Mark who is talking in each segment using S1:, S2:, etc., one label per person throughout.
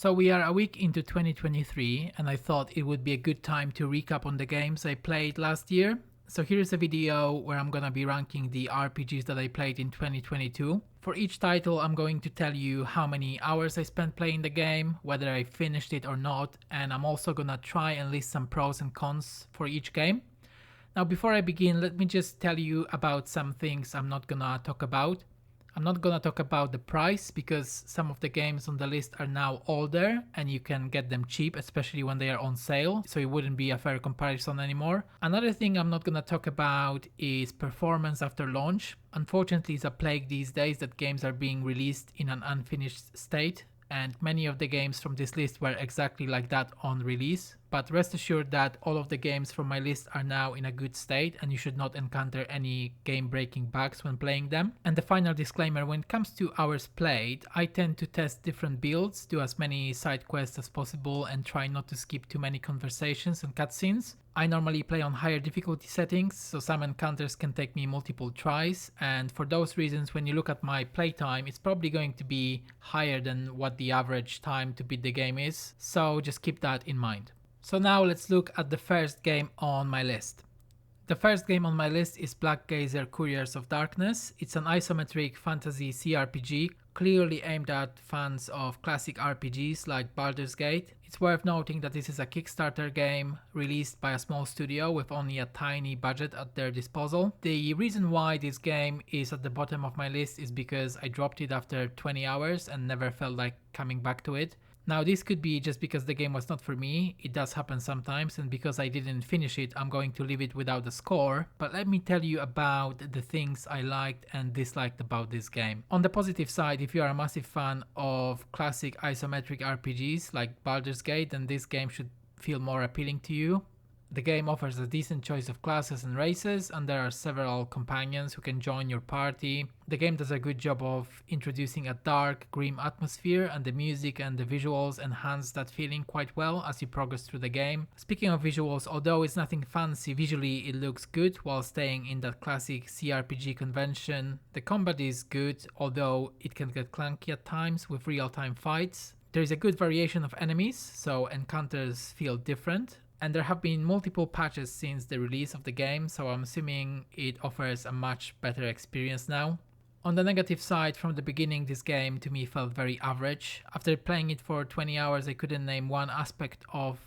S1: So we are a week into 2023 and I thought it would be a good time to recap on the games I played last year. So here's a video where I'm gonna be ranking the RPGs that I played in 2022. For each title I'm going to tell you how many hours I spent playing the game, whether I finished it or not, and I'm also gonna try and list some pros and cons for each game. Now before I begin, let me just tell you about some things I'm not gonna talk about. I'm not gonna talk about the price because some of the games on the list are now older and you can get them cheap, especially when they are on sale, so it wouldn't be a fair comparison anymore. Another thing I'm not gonna talk about is performance after launch. Unfortunately, it's a plague these days that games are being released in an unfinished state, and many of the games from this list were exactly like that on release. But rest assured that all of the games from my list are now in a good state and you should not encounter any game-breaking bugs when playing them. And the final disclaimer, when it comes to hours played, I tend to test different builds, do as many side quests as possible and try not to skip too many conversations and cutscenes. I normally play on higher difficulty settings, so some encounters can take me multiple tries, and for those reasons when you look at my playtime, it's probably going to be higher than what the average time to beat the game is, so just keep that in mind. So now let's look at the first game on my list. The first game on my list is Black Geyser Couriers of Darkness. It's an isometric fantasy CRPG, clearly aimed at fans of classic RPGs like Baldur's Gate. It's worth noting that this is a Kickstarter game released by a small studio with only a tiny budget at their disposal. The reason why this game is at the bottom of my list is because I dropped it after 20 hours and never felt like coming back to it. Now this could be just because the game was not for me, it does happen sometimes, and because I didn't finish it I'm going to leave it without a score, but let me tell you about the things I liked and disliked about this game. On the positive side, if you are a massive fan of classic isometric RPGs like Baldur's Gate, then this game should feel more appealing to you. The game offers a decent choice of classes and races, and there are several companions who can join your party. The game does a good job of introducing a dark, grim atmosphere, and the music and the visuals enhance that feeling quite well as you progress through the game. Speaking of visuals, although it's nothing fancy, visually it looks good while staying in that classic CRPG convention. The combat is good, although it can get clunky at times with real-time fights. There is a good variation of enemies, so encounters feel different. And there have been multiple patches since the release of the game, so I'm assuming it offers a much better experience now. On the negative side, from the beginning this game to me felt very average. After playing it for 20 hours I couldn't name one aspect of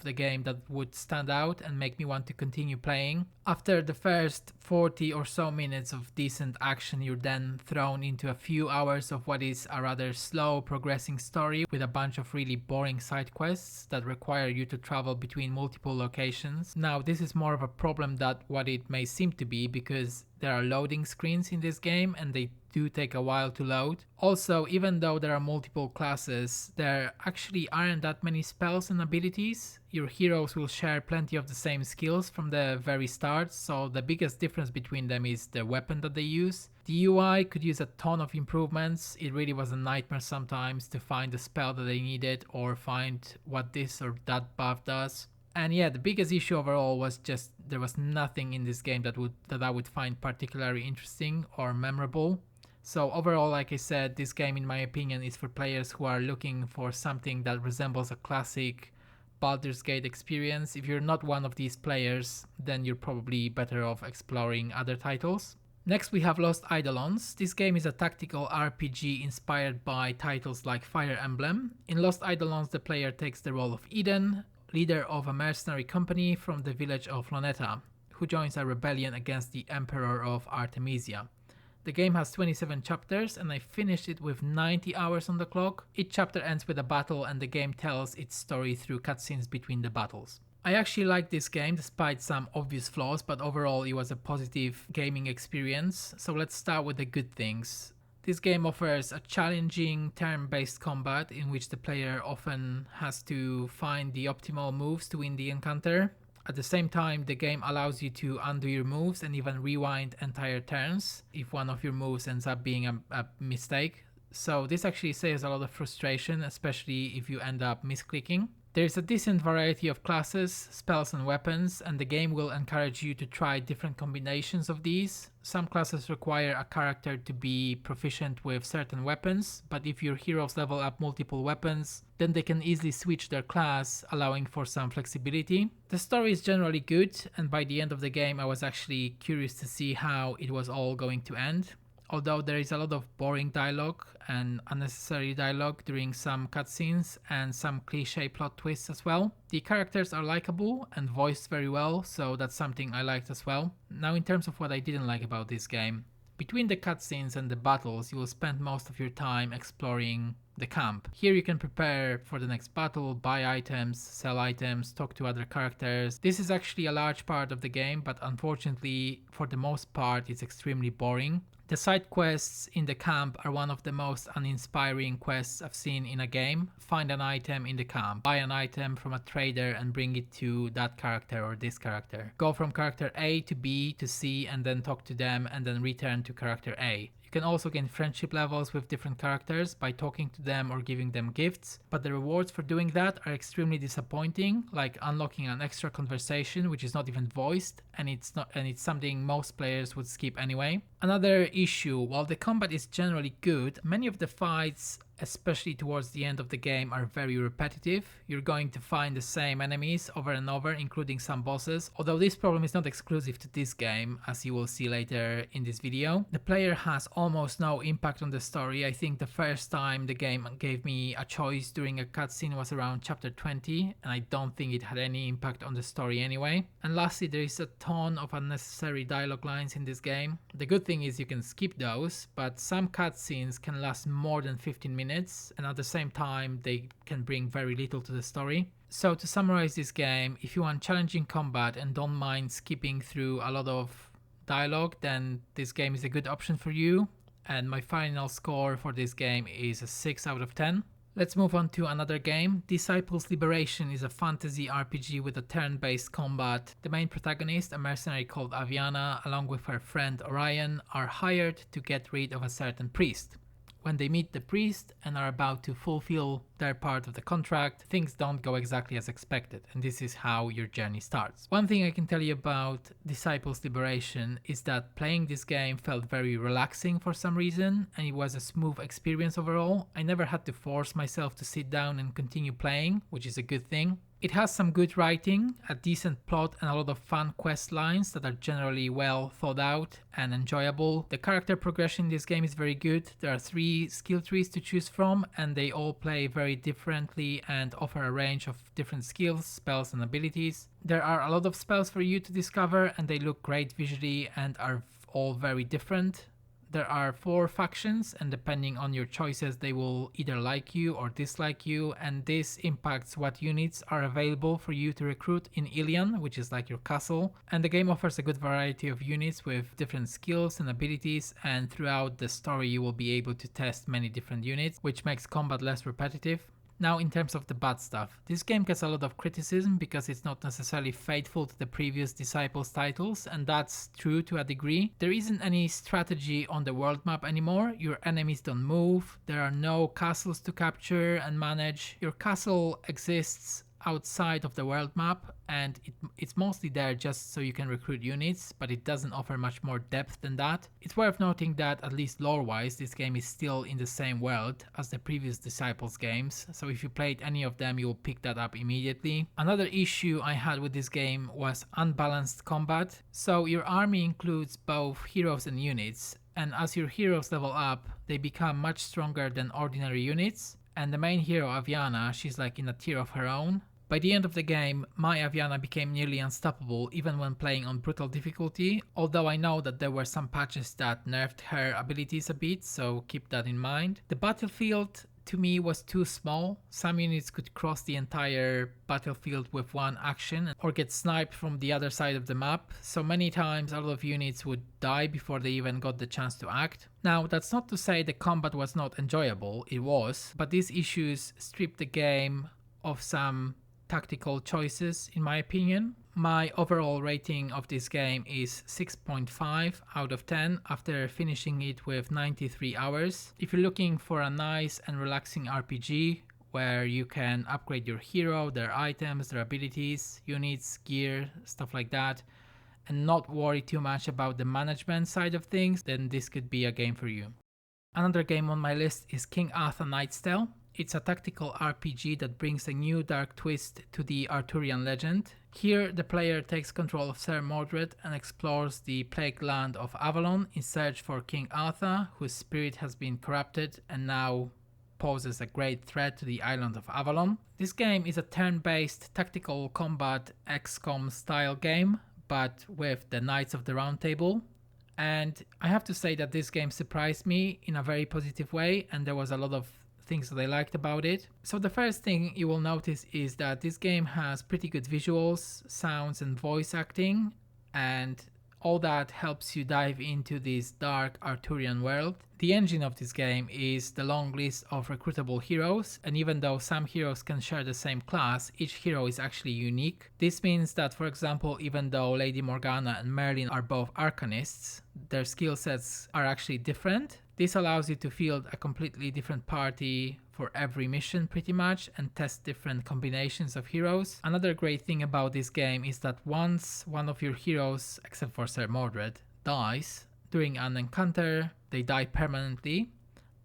S1: the game that would stand out and make me want to continue playing. After the first 40 or so minutes of decent action, you're then thrown into a few hours of what is a rather slow progressing story with a bunch of really boring side quests that require you to travel between multiple locations. Now this is more of a problem than what it may seem to be, because there are loading screens in this game and they do take a while to load. Also, even though there are multiple classes, there actually aren't that many spells and abilities. Your heroes will share plenty of the same skills from the very start, so the biggest difference between them is the weapon that they use. The UI could use a ton of improvements. It really was a nightmare sometimes to find the spell that they needed or find what this or that buff does. And yeah, the biggest issue overall was just there was nothing in this game that I would find particularly interesting or memorable. So overall, like I said, this game in my opinion is for players who are looking for something that resembles a classic Baldur's Gate experience. If you're not one of these players, then you're probably better off exploring other titles. Next we have Lost Eidolons. This game is a tactical RPG inspired by titles like Fire Emblem. In Lost Eidolons, the player takes the role of Eden, leader of a mercenary company from the village of Loneta, who joins a rebellion against the Emperor of Artemisia. The game has 27 chapters and I finished it with 90 hours on the clock. Each chapter ends with a battle and the game tells its story through cutscenes between the battles. I actually liked this game despite some obvious flaws, but overall it was a positive gaming experience. So let's start with the good things. This game offers a challenging turn-based combat in which the player often has to find the optimal moves to win the encounter. At the same time, the game allows you to undo your moves and even rewind entire turns if one of your moves ends up being a mistake. So this actually saves a lot of frustration, especially if you end up misclicking. There is a decent variety of classes, spells and weapons, and the game will encourage you to try different combinations of these. Some classes require a character to be proficient with certain weapons, but if your heroes level up multiple weapons, then they can easily switch their class, allowing for some flexibility. The story is generally good, and by the end of the game I was actually curious to see how it was all going to end. Although there is a lot of boring dialogue and unnecessary dialogue during some cutscenes and some cliche plot twists as well. The characters are likable and voiced very well, so that's something I liked as well. Now in terms of what I didn't like about this game, between the cutscenes and the battles you will spend most of your time exploring the camp. Here you can prepare for the next battle, buy items, sell items, talk to other characters. This is actually a large part of the game, but unfortunately for the most part it's extremely boring. The side quests in the camp are one of the most uninspiring quests I've seen in a game. Find an item in the camp, buy an item from a trader and bring it to that character or this character. Go from character A to B to C and then talk to them and then return to character A. You can also gain friendship levels with different characters by talking to them or giving them gifts, but the rewards for doing that are extremely disappointing, like unlocking an extra conversation which is not even voiced, and it's something most players would skip anyway. Another issue, while the combat is generally good, many of the fights, especially towards the end of the game, are very repetitive. You're going to find the same enemies over and over, including some bosses, although this problem is not exclusive to this game, as you will see later in this video. The player has almost no impact on the story. I think the first time the game gave me a choice during a cutscene was around chapter 20, and I don't think it had any impact on the story anyway. And lastly, there is a ton of unnecessary dialogue lines in this game. The good thing is you can skip those, but some cutscenes can last more than 15 minutes, and at the same time they can bring very little to the story. So to summarize this game, if you want challenging combat and don't mind skipping through a lot of dialogue, then this game is a good option for you. And my final score for this game is a 6 out of 10. Let's move on to another game. Disciples Liberation is a fantasy RPG with a turn-based combat. The main protagonist, a mercenary called Aviana, along with her friend Orion, are hired to get rid of a certain priest. When they meet the priest and are about to fulfill their part of the contract, things don't go exactly as expected, and this is how your journey starts. One thing I can tell you about Disciples Liberation is that playing this game felt very relaxing for some reason, and it was a smooth experience overall. I never had to force myself to sit down and continue playing, which is a good thing. It has some good writing, a decent plot, and a lot of fun quest lines that are generally well thought out and enjoyable. The character progression in this game is very good. There are 3 skill trees to choose from, and they all play very differently and offer a range of different skills, spells, and abilities. There are a lot of spells for you to discover, and they look great visually and are all very different. There are 4 factions, and depending on your choices they will either like you or dislike you, and this impacts what units are available for you to recruit in Ilion, which is like your castle. And the game offers a good variety of units with different skills and abilities, and throughout the story you will be able to test many different units, which makes combat less repetitive. Now, in terms of the bad stuff, this game gets a lot of criticism because it's not necessarily faithful to the previous Disciples titles, and that's true to a degree. There isn't any strategy on the world map anymore, your enemies don't move, there are no castles to capture and manage. Your castle exists outside of the world map, and it's mostly there just so you can recruit units, but it doesn't offer much more depth than that. It's worth noting that, at least lore wise, this game is still in the same world as the previous Disciples games, so if you played any of them you'll pick that up immediately. Another issue I had with this game was unbalanced combat. So your army includes both heroes and units, and as your heroes level up they become much stronger than ordinary units, and the main hero Aviana, she's like in a tier of her own. By the end of the game, my Aviana became nearly unstoppable even when playing on brutal difficulty, although I know that there were some patches that nerfed her abilities a bit, so keep that in mind. The battlefield to me was too small. Some units could cross the entire battlefield with one action or get sniped from the other side of the map, so many times a lot of units would die before they even got the chance to act. Now, that's not to say the combat was not enjoyable, it was, but these issues stripped the game of some tactical choices in my opinion. My overall rating of this game is 6.5 out of 10 after finishing it with 93 hours. If you're looking for a nice and relaxing RPG where you can upgrade your hero, their items, their abilities, units, gear, stuff like that, and not worry too much about the management side of things, then this could be a game for you. Another game on my list is King Arthur Knight's Tale. It's a tactical RPG that brings a new dark twist to the Arthurian legend. Here, the player takes control of Ser Mordred and explores the plague land of Avalon in search for King Arthur, whose spirit has been corrupted and now poses a great threat to the island of Avalon. This game is a turn-based tactical combat XCOM style game, but with the Knights of the Round Table. And I have to say that this game surprised me in a very positive way, and there was a lot of things that I liked about it. So the first thing you will notice is that this game has pretty good visuals, sounds and voice acting, and all that helps you dive into this dark Arthurian world. The engine of this game is the long list of recruitable heroes, and even though some heroes can share the same class, each hero is actually unique. This means that, for example, even though Lady Morgana and Merlin are both arcanists, their skill sets are actually different. This allows you to field a completely different party for every mission pretty much and test different combinations of heroes. Another great thing about this game is that once one of your heroes, except for Ser Mordred, dies during an encounter, they die permanently.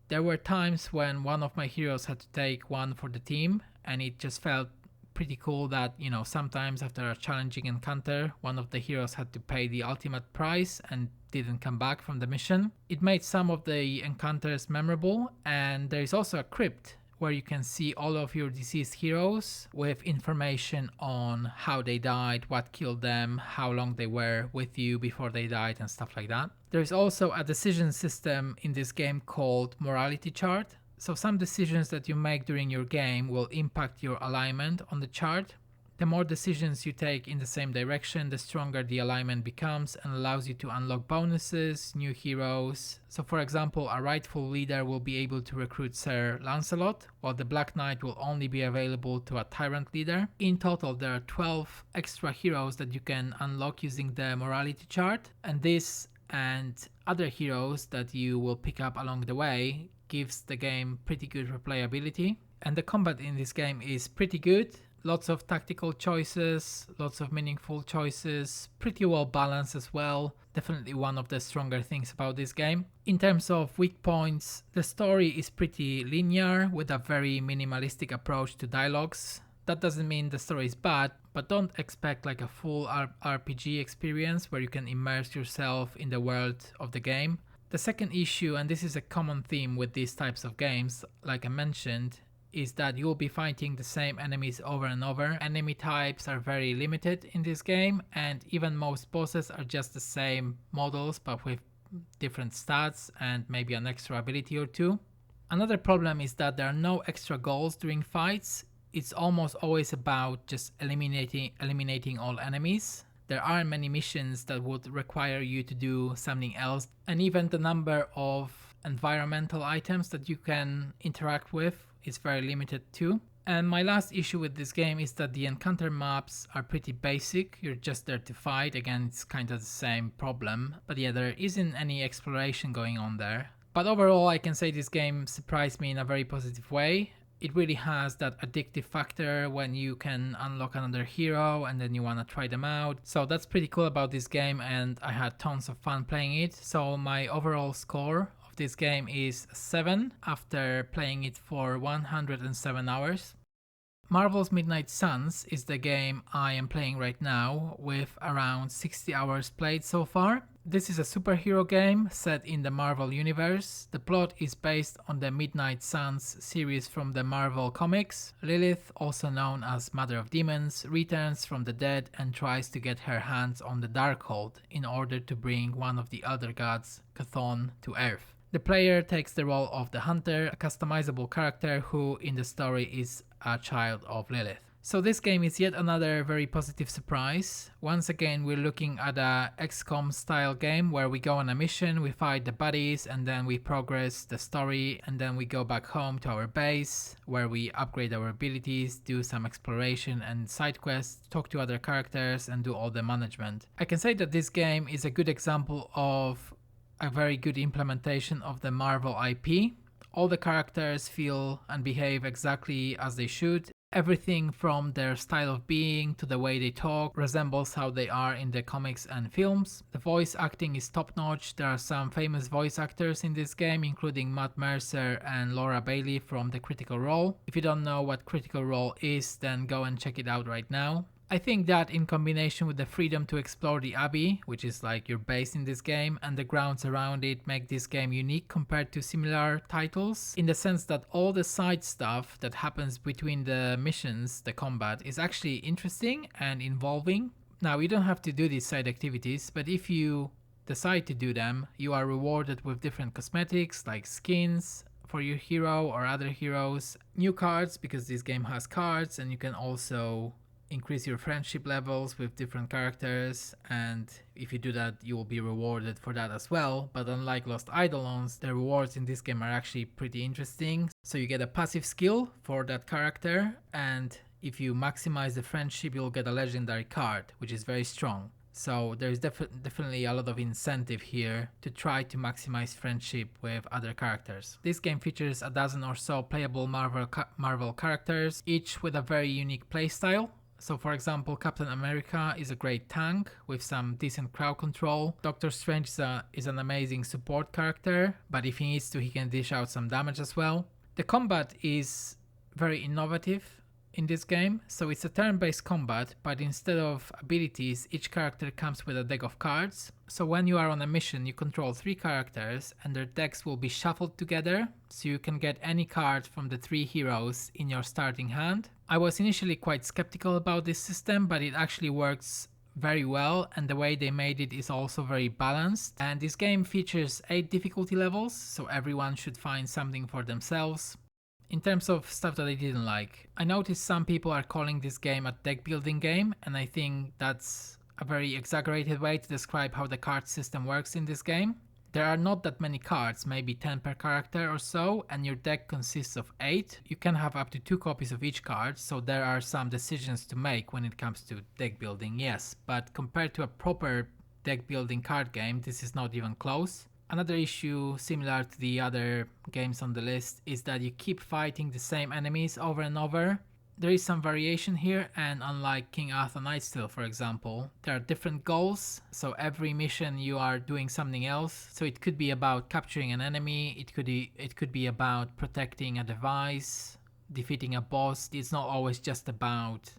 S1: There were times when one of my heroes had to take one for the team, and it just felt pretty cool that, you know, sometimes after a challenging encounter, one of the heroes had to pay the ultimate price and didn't come back from the mission. It made some of the encounters memorable, and there is also a crypt where you can see all of your deceased heroes with information on how they died, what killed them, how long they were with you before they died, and stuff like that. There is also a decision system in this game called Morality Chart. So some decisions that you make during your game will impact your alignment on the chart. The more decisions you take in the same direction, the stronger the alignment becomes and allows you to unlock bonuses, new heroes. So for example, a rightful leader will be able to recruit Sir Lancelot, while the Black Knight will only be available to a tyrant leader. In total, there are 12 extra heroes that you can unlock using the morality chart, and this and other heroes that you will pick up along the way gives the game pretty good replayability. And the combat in this game is pretty good. Lots of tactical choices, lots of meaningful choices, pretty well balanced as well. Definitely one of the stronger things about this game. In terms of weak points, the story is pretty linear with a very minimalistic approach to dialogues. That doesn't mean the story is bad, but don't expect like a full RPG experience where you can immerse yourself in the world of the game. The second issue, and this is a common theme with these types of games, like I mentioned, is that you'll be fighting the same enemies over and over. Enemy types are very limited in this game, and even most bosses are just the same models but with different stats and maybe an extra ability or two. Another problem is that there are no extra goals during fights. It's almost always about just eliminating all enemies. There aren't many missions that would require you to do something else, and even the number of environmental items that you can interact with is very limited too. And my last issue with this game is that the encounter maps are pretty basic. You're just there to fight. Again, it's kind of the same problem, but yeah, there isn't any exploration going on there. But overall, I can say this game surprised me in a very positive way. It really has that addictive factor when you can unlock another hero and then you want to try them out. So that's pretty cool about this game, and I had tons of fun playing it. So my overall score of this game is 7 after playing it for 107 hours. Marvel's Midnight Suns is the game I am playing right now with around 60 hours played so far. This is a superhero game set in the Marvel universe. The plot is based on the Midnight Suns series from the Marvel comics. Lilith, also known as Mother of Demons, returns from the dead and tries to get her hands on the Darkhold in order to bring one of the other gods, Chthon, to Earth. The player takes the role of the Hunter, a customizable character who in the story is a child of Lilith. So this game is yet another very positive surprise. Once again, we're looking at a XCOM style game where we go on a mission, we fight the baddies, and then we progress the story, and then we go back home to our base where we upgrade our abilities, do some exploration and side quests, talk to other characters, and do all the management. I can say that this game is a good example of a very good implementation of the Marvel IP. All the characters feel and behave exactly as they should. Everything from their style of being to the way they talk resembles how they are in the comics and films. The voice acting is top notch. There are some famous voice actors in this game, including Matt Mercer and Laura Bailey from the Critical Role. If you don't know what Critical Role is, then go and check it out right now. I think that in combination with the freedom to explore the Abbey, which is like your base in this game, and the grounds around it make this game unique compared to similar titles, in the sense that all the side stuff that happens between the missions, the combat, is actually interesting and involving. Now, you don't have to do these side activities, but if you decide to do them, you are rewarded with different cosmetics like skins for your hero or other heroes, new cards because this game has cards, and you can also increase your friendship levels with different characters, and if you do that you will be rewarded for that as well. But unlike Lost Eidolons, the rewards in this game are actually pretty interesting. So you get a passive skill for that character, and if you maximize the friendship you'll get a legendary card, which is very strong. So there is definitely a lot of incentive here to try to maximize friendship with other characters. This game features a dozen or so playable Marvel characters, each with a very unique playstyle. So for example, Captain America is a great tank with some decent crowd control. Doctor Strange is an amazing support character, but if he needs to he can dish out some damage as well. The combat is very innovative in this game. So it's a turn-based combat, but instead of abilities, each character comes with a deck of cards. So when you are on a mission, you control 3 characters and their decks will be shuffled together, so you can get any card from the 3 heroes in your starting hand. I was initially quite skeptical about this system, but it actually works very well, and the way they made it is also very balanced. And this game features 8 difficulty levels, so everyone should find something for themselves. In terms of stuff that I didn't like, I noticed some people are calling this game a deck building game, and I think that's a very exaggerated way to describe how the card system works in this game. There are not that many cards, maybe 10 per character or so, and your deck consists of 8. You can have up to 2 copies of each card, so there are some decisions to make when it comes to deck building, yes, but compared to a proper deck building card game, this is not even close. Another issue similar to the other games on the list is that you keep fighting the same enemies over and over. There is some variation here, and unlike King Arthur Nightsteel for example, there are different goals, so every mission you are doing something else. So it could be about capturing an enemy, it could be about protecting a device, defeating a boss. It's not always just about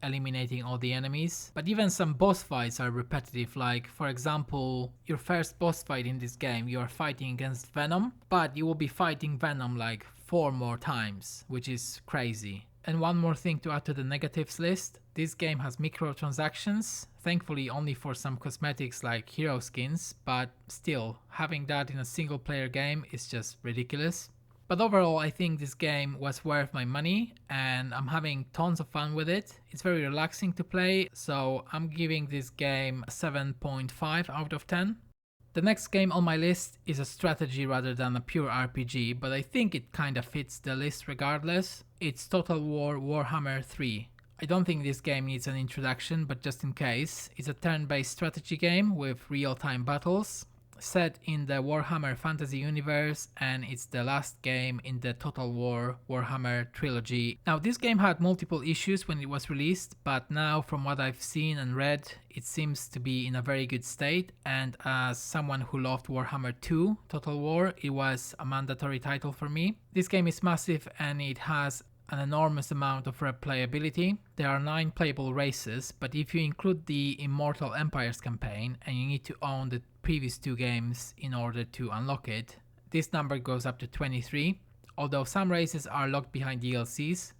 S1: eliminating all the enemies, but even some boss fights are repetitive. Like for example, your first boss fight in this game, you are fighting against Venom, but you will be fighting Venom like 4 more times, which is crazy. And one more thing to add to the negatives list, this game has microtransactions, thankfully only for some cosmetics like hero skins, but still, having that in a single player game is just ridiculous. But overall, I think this game was worth my money and I'm having tons of fun with it. It's very relaxing to play, so I'm giving this game a 7.5 out of 10. The next game on my list is a strategy rather than a pure RPG, but I think it kinda fits the list regardless. It's Total War Warhammer 3. I don't think this game needs an introduction, but just in case, it's a turn-based strategy game with real-time battles, set in the Warhammer fantasy universe, and it's the last game in the Total War Warhammer trilogy. Now this game had multiple issues when it was released, but now from what I've seen and read, it seems to be in a very good state, and as someone who loved Warhammer 2 Total War, it was a mandatory title for me. This game is massive and it has an enormous amount of replayability. There are 9 playable races, but if you include the Immortal Empires campaign and you need to own the previous 2 games in order to unlock it, this number goes up to 23, although some races are locked behind DLCs.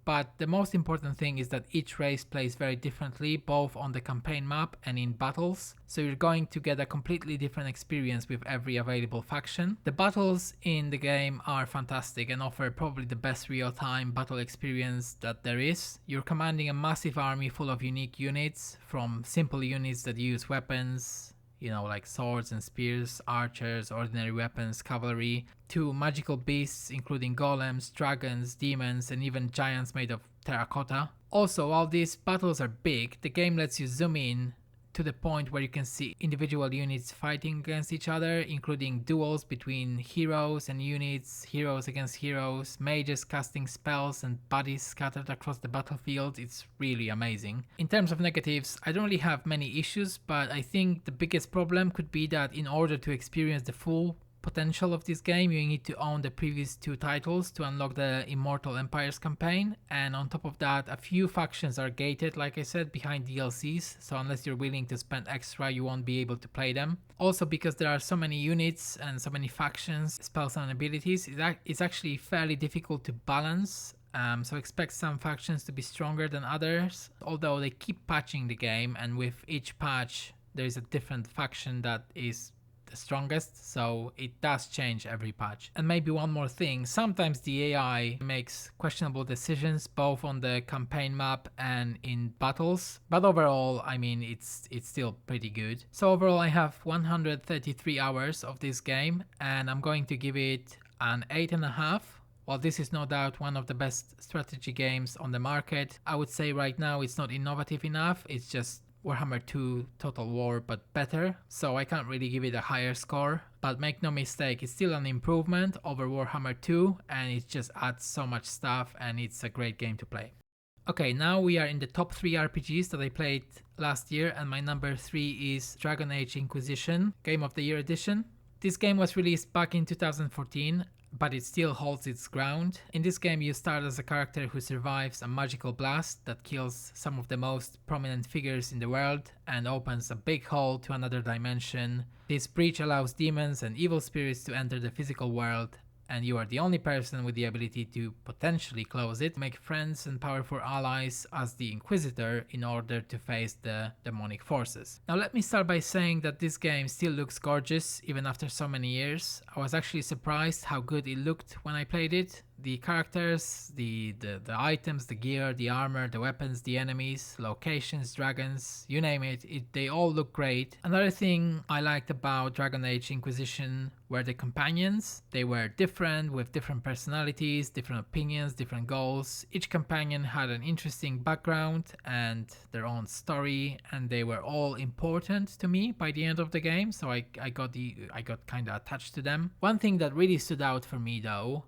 S1: But the most important thing is that each race plays very differently, both on the campaign map and in battles, so you're going to get a completely different experience with every available faction. The battles in the game are fantastic and offer probably the best real-time battle experience that there is. You're commanding a massive army full of unique units, from simple units that use weapons, like swords and spears, archers, ordinary weapons, cavalry, to magical beasts including golems, dragons, demons, and even giants made of terracotta. Also, while these battles are big, the game lets you zoom in to the point where you can see individual units fighting against each other, including duels between heroes and units, heroes against heroes, mages casting spells and bodies scattered across the battlefield. It's really amazing. In terms of negatives, I don't really have many issues, but I think the biggest problem could be that in order to experience the full potential of this game, you need to own the previous 2 titles to unlock the Immortal Empires campaign, and on top of that, a few factions are gated, like I said, behind DLCs, so unless you're willing to spend extra, you won't be able to play them. Also, because there are so many units and so many factions, spells and abilities, it's actually fairly difficult to balance. So expect some factions to be stronger than others, although they keep patching the game, and with each patch there is a different faction that is the strongest, so it does change every patch. And maybe one more thing, sometimes the AI makes questionable decisions both on the campaign map and in battles, but overall, I mean, it's still pretty good. So overall, I have 133 hours of this game, and I'm going to give it an 8.5. While this is no doubt one of the best strategy games on the market, I would say right now it's not innovative enough. It's just Warhammer 2 Total War, but better, so I can't really give it a higher score. But make no mistake, it's still an improvement over Warhammer 2, and it just adds so much stuff, and it's a great game to play. Okay, now we are in the top 3 RPGs that I played last year, and my number 3 is Dragon Age Inquisition, Game of the Year edition. This game was released back in 2014, but it still holds its ground. In this game, you start as a character who survives a magical blast that kills some of the most prominent figures in the world and opens a big hole to another dimension. This breach allows demons and evil spirits to enter the physical world, and you are the only person with the ability to potentially close it, make friends and powerful allies as the Inquisitor in order to face the demonic forces. Now let me start by saying that this game still looks gorgeous even after so many years. I was actually surprised how good it looked when I played it. The characters, the items, the gear, the armor, the weapons, the enemies, locations, dragons, you name it, they all look great. Another thing I liked about Dragon Age Inquisition were the companions. They were different, with different personalities, different opinions, different goals. Each companion had an interesting background and their own story, and they were all important to me by the end of the game, so I got kind of attached to them. One thing that really stood out for me though,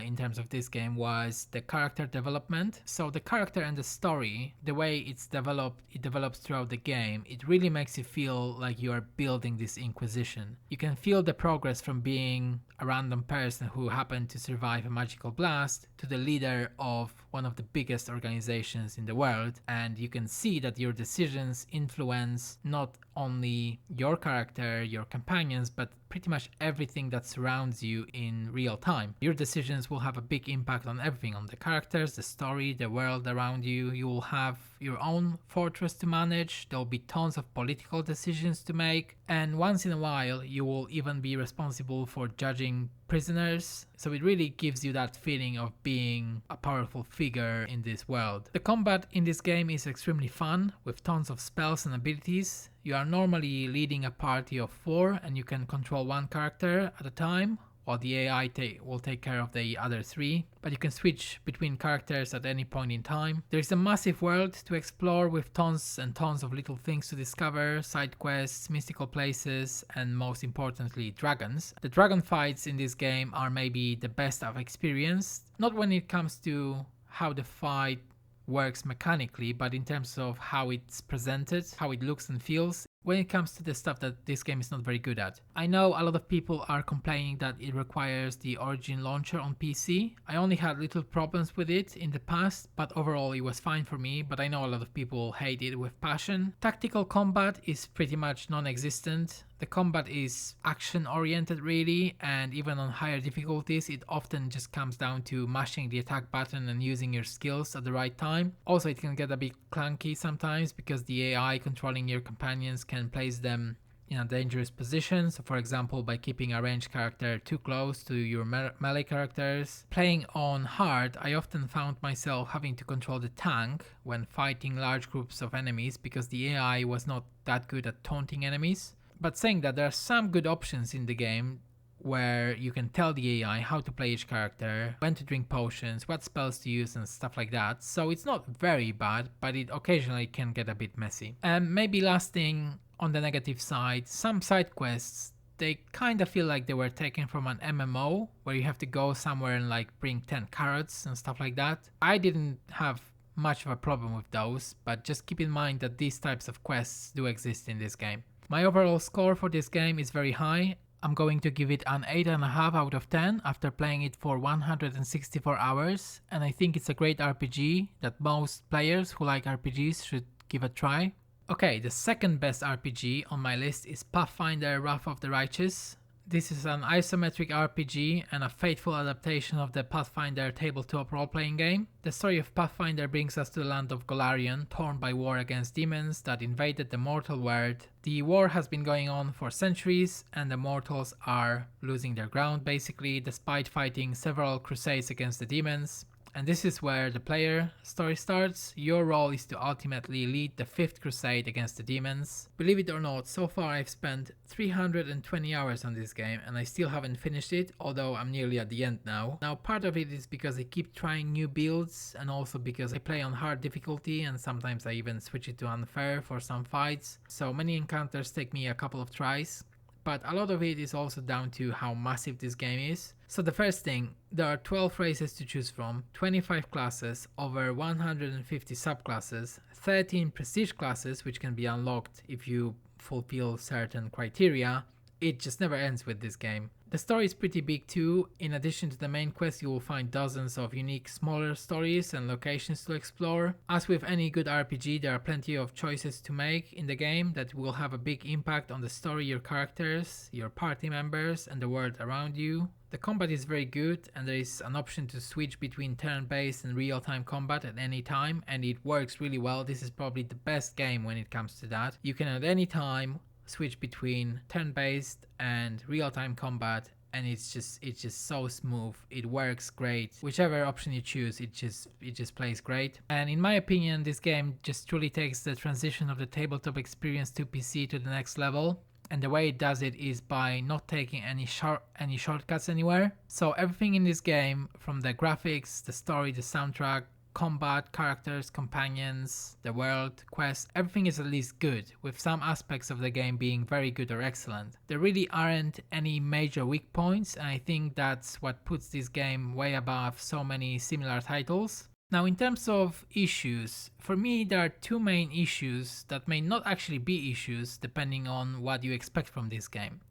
S1: in terms of this game, was the character development. So the character and the story, the way it develops throughout the game, it really makes you feel like you are building this Inquisition. You can feel the progress from being a random person who happened to survive a magical blast to the leader of one of the biggest organizations in the world, and you can see that your decisions influence not only your character, your companions, but pretty much everything that surrounds you in real time. Your decisions will have a big impact on everything, on the characters, the story, the world around you. You will have your own fortress to manage, there will be tons of political decisions to make, and once in a while you will even be responsible for judging prisoners, so it really gives you that feeling of being a powerful figure in this world. The combat in this game is extremely fun, with tons of spells and abilities. You are normally leading a party of 4 and you can control one character at a time, while the AI will take care of the other 3, but you can switch between characters at any point in time. There is a massive world to explore with tons and tons of little things to discover, side quests, mystical places, and most importantly, dragons. The dragon fights in this game are maybe the best I've experienced, not when it comes to how the fight works mechanically, but in terms of how it's presented, how it looks and feels, when it comes to the stuff that this game is not very good at. I know a lot of people are complaining that it requires the Origin launcher on PC. I only had little problems with it in the past, but overall it was fine for me, but I know a lot of people hate it with passion. Tactical combat is pretty much non-existent. The combat is action oriented really, and even on higher difficulties it often just comes down to mashing the attack button and using your skills at the right time. Also it can get a bit clunky sometimes because the AI controlling your companions can place them in a dangerous position, so for example by keeping a ranged character too close to your melee characters. Playing on hard, I often found myself having to control the tank when fighting large groups of enemies because the AI was not that good at taunting enemies. But saying that, there are some good options in the game where you can tell the AI how to play each character, when to drink potions, what spells to use and stuff like that. So it's not very bad, but it occasionally can get a bit messy. And maybe last thing on the negative side, some side quests, they kind of feel like they were taken from an MMO where you have to go somewhere and like bring 10 carrots and stuff like that. I didn't have much of a problem with those, but just keep in mind that these types of quests do exist in this game. My overall score for this game is very high. I'm going to give it an 8.5 out of 10 after playing it for 164 hours, and I think it's a great RPG that most players who like RPGs should give a try. Okay, the second best RPG on my list is Pathfinder Wrath of the Righteous. This is an isometric RPG and a faithful adaptation of the Pathfinder tabletop role-playing game. The story of Pathfinder brings us to the land of Golarion, torn by war against demons that invaded the mortal world. The war has been going on for centuries and the mortals are losing their ground basically, despite fighting several crusades against the demons. And this is where the player story starts. Your role is to ultimately lead the 5th crusade against the demons. Believe it or not, so far I've spent 320 hours on this game and I still haven't finished it, although I'm nearly at the end now. Now part of it is because I keep trying new builds and also because I play on hard difficulty and sometimes I even switch it to unfair for some fights. So many encounters take me a couple of tries. But a lot of it is also down to how massive this game is. So the first thing, there are 12 races to choose from, 25 classes, over 150 subclasses, 13 prestige classes which can be unlocked if you fulfill certain criteria. It just never ends with this game. The story is pretty big too. In addition to the main quest, you will find dozens of unique smaller stories and locations to explore. As with any good RPG, there are plenty of choices to make in the game that will have a big impact on the story, your characters, your party members, and the world around you. The combat is very good and there is an option to switch between turn-based and real-time combat at any time, and it works really well. This is probably the best game when it comes to that. You can at any time switch between turn-based and real-time combat and it's just so smooth. It works great. Whichever option you choose, it just plays great. And in my opinion, this game just truly takes the transition of the tabletop experience to PC to the next level. And the way it does it is by not taking any shortcuts anywhere. So everything in this game, from the graphics, the story, the soundtrack, combat, characters, companions, the world, quests, everything is at least good, with some aspects of the game being very good or excellent. There really aren't any major weak points, and I think that's what puts this game way above so many similar titles. Now in terms of issues, for me there are two main issues that may not actually be issues depending on what you expect from this game.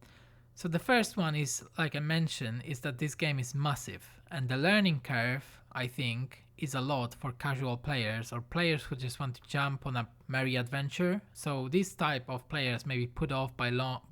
S1: So the first one is, like I mentioned, is that this game is massive, and the learning curve, I think, is a lot for casual players or players who just want to jump on a merry adventure. So this type of players may be put off by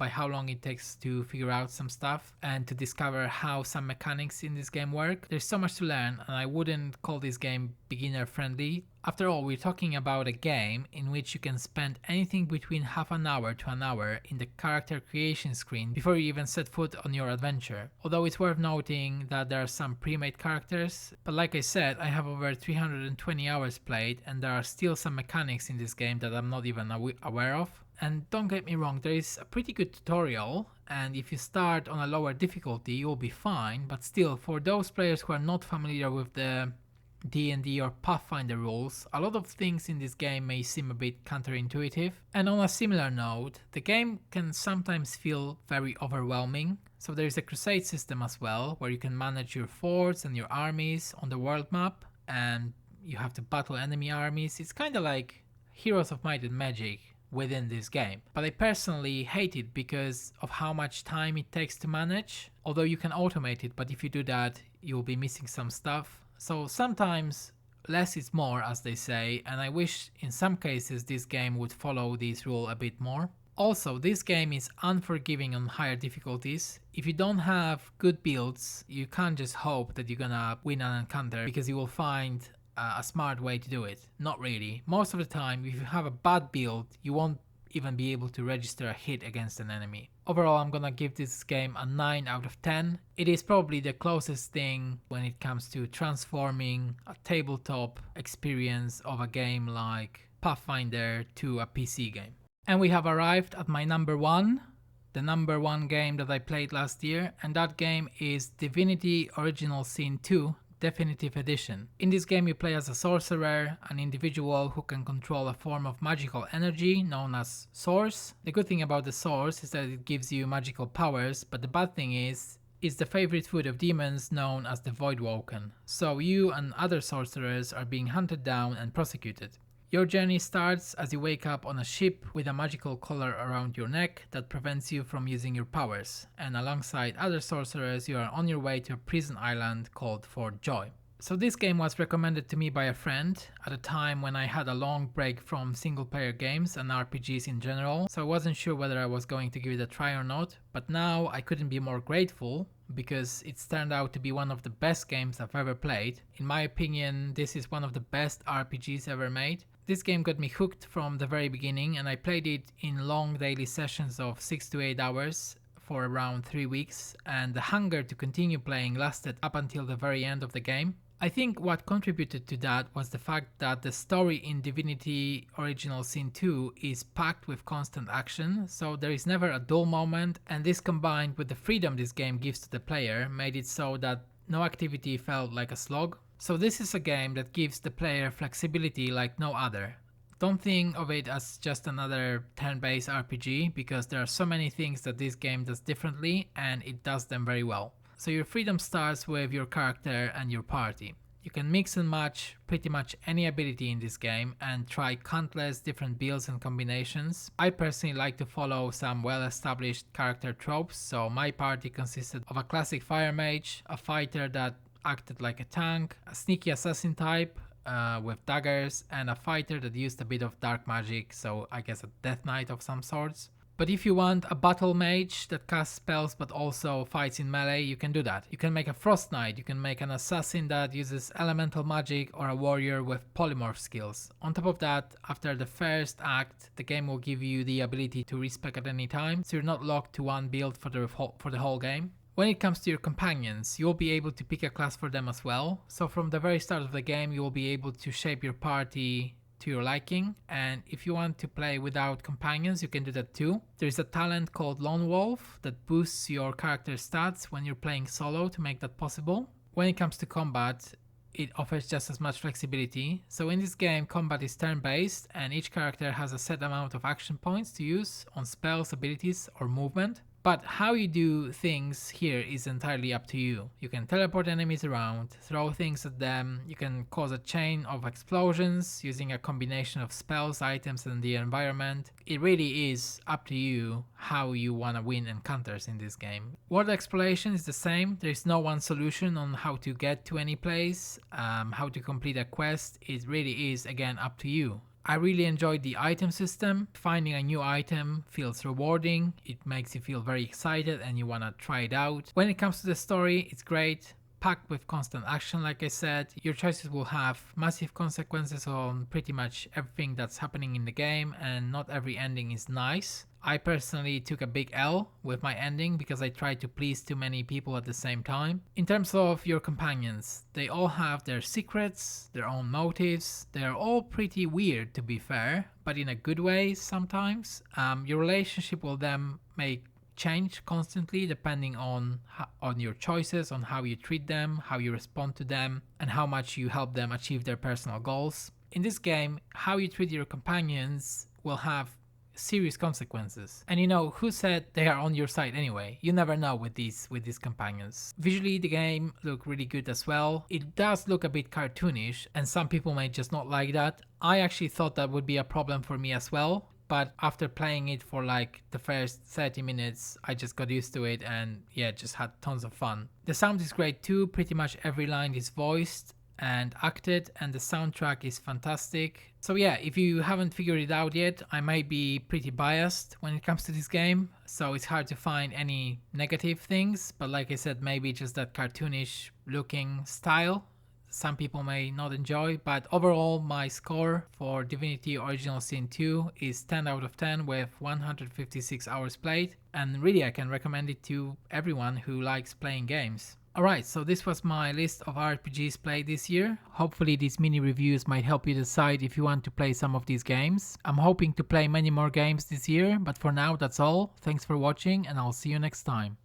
S1: how long it takes to figure out some stuff and to discover how some mechanics in this game work. There's so much to learn and I wouldn't call this game beginner friendly. After all, we're talking about a game in which you can spend anything between half an hour to an hour in the character creation screen before you even set foot on your adventure. Although it's worth noting that there are some pre-made characters, but like I said, I have over 320 hours played and there are still some mechanics in this game that I'm not even aware of. And don't get me wrong, there is a pretty good tutorial, and if you start on a lower difficulty you'll be fine, but still, for those players who are not familiar with the D&D or Pathfinder rules, a lot of things in this game may seem a bit counterintuitive. And on a similar note, the game can sometimes feel very overwhelming. So there is a crusade system as well, where you can manage your forts and your armies on the world map, and you have to battle enemy armies. It's kind of like Heroes of Might and Magic within this game. But I personally hate it because of how much time it takes to manage. Although you can automate it, but if you do that, you'll be missing some stuff. So sometimes less is more, as they say, and I wish in some cases this game would follow this rule a bit more. Also, this game is unforgiving on higher difficulties. If you don't have good builds, you can't just hope that you're gonna win an encounter because you will find a smart way to do it. Not really. Most of the time, if you have a bad build, you won't even be able to register a hit against an enemy. Overall, I'm gonna give this game a 9 out of 10. It is probably the closest thing when it comes to transforming a tabletop experience of a game like Pathfinder to a PC game. And we have arrived at my number 1. the number one game that I played last year, and that game is Divinity Original Sin 2 Definitive Edition. In this game you play as a sorcerer, an individual who can control a form of magical energy known as source. The good thing about the source is that it gives you magical powers, but the bad thing is it's the favorite food of demons known as the Voidwoken. So you and other sorcerers are being hunted down and prosecuted. Your journey starts as you wake up on a ship with a magical collar around your neck that prevents you from using your powers, and alongside other sorcerers you are on your way to a prison island called Fort Joy. So this game was recommended to me by a friend at a time when I had a long break from single player games and RPGs in general, so I wasn't sure whether I was going to give it a try or not, but now I couldn't be more grateful because it's turned out to be one of the best games I've ever played. In my opinion, this is one of the best RPGs ever made. This game got me hooked from the very beginning, and I played it in long daily sessions of 6 to 8 hours for around 3 weeks, and the hunger to continue playing lasted up until the very end of the game. I think what contributed to that was the fact that the story in Divinity Original Sin 2 is packed with constant action, so there is never a dull moment, and this combined with the freedom this game gives to the player made it so that no activity felt like a slog. So this is a game that gives the player flexibility like no other. Don't think of it as just another turn-based RPG, because there are so many things that this game does differently and it does them very well. So your freedom starts with your character and your party. You can mix and match pretty much any ability in this game and try countless different builds and combinations. I personally like to follow some well-established character tropes, so my party consisted of a classic fire mage, a fighter that acted like a tank, a sneaky assassin type with daggers, and a fighter that used a bit of dark magic, so I guess a death knight of some sorts. But if you want a battle mage that casts spells but also fights in melee, you can do that. You can make a frost knight, you can make an assassin that uses elemental magic, or a warrior with polymorph skills. On top of that, after the first act, the game will give you the ability to respec at any time, so you're not locked to one build for the whole game. When it comes to your companions, you'll be able to pick a class for them as well. So from the very start of the game, you will be able to shape your party to your liking, and if you want to play without companions, you can do that too. There's a talent called Lone Wolf that boosts your character stats when you're playing solo to make that possible. When it comes to combat, it offers just as much flexibility. So in this game, combat is turn-based, and each character has a set amount of action points to use on spells, abilities, or movement. But how you do things here is entirely up to you. You can teleport enemies around, throw things at them, you can cause a chain of explosions using a combination of spells, items, and the environment. It really is up to you how you want to win encounters in this game. World exploration is the same. There is no one solution on how to get to any place, how to complete a quest. It really is, again, up to you. I really enjoyed the item system. Finding a new item feels rewarding. It makes you feel very excited and you want to try it out. When it comes to the story, it's great. Packed with constant action, like I said. Your choices will have massive consequences on pretty much everything that's happening in the game, and not every ending is nice. I personally took a big L with my ending because I tried to please too many people at the same time. In terms of your companions, they all have their secrets, their own motives. They're all pretty weird, to be fair, but in a good way sometimes. Your relationship with them may change constantly depending on your choices, on how you treat them, how you respond to them, and how much you help them achieve their personal goals. In this game, how you treat your companions will have serious consequences. And you know, who said they are on your side anyway? You never know with these companions. Visually, the game look really good as well. It does look a bit cartoonish, and some people may just not like that. I actually thought that would be a problem for me as well, but after playing it for like the first 30 minutes, I just got used to it, and yeah, just had tons of fun. The sound is great too. Pretty much every line is voiced and acted, and the soundtrack is fantastic. So yeah, if you haven't figured it out yet, I might be pretty biased when it comes to this game, so it's hard to find any negative things, but like I said, maybe just that cartoonish looking style some people may not enjoy. But overall, my score for Divinity Original Sin 2 is 10 out of 10 with 156 hours played, and really I can recommend it to everyone who likes playing games. Alright, so this was my list of RPGs played this year. Hopefully these mini reviews might help you decide if you want to play some of these games. I'm hoping to play many more games this year, but for now that's all. Thanks for watching and I'll see you next time.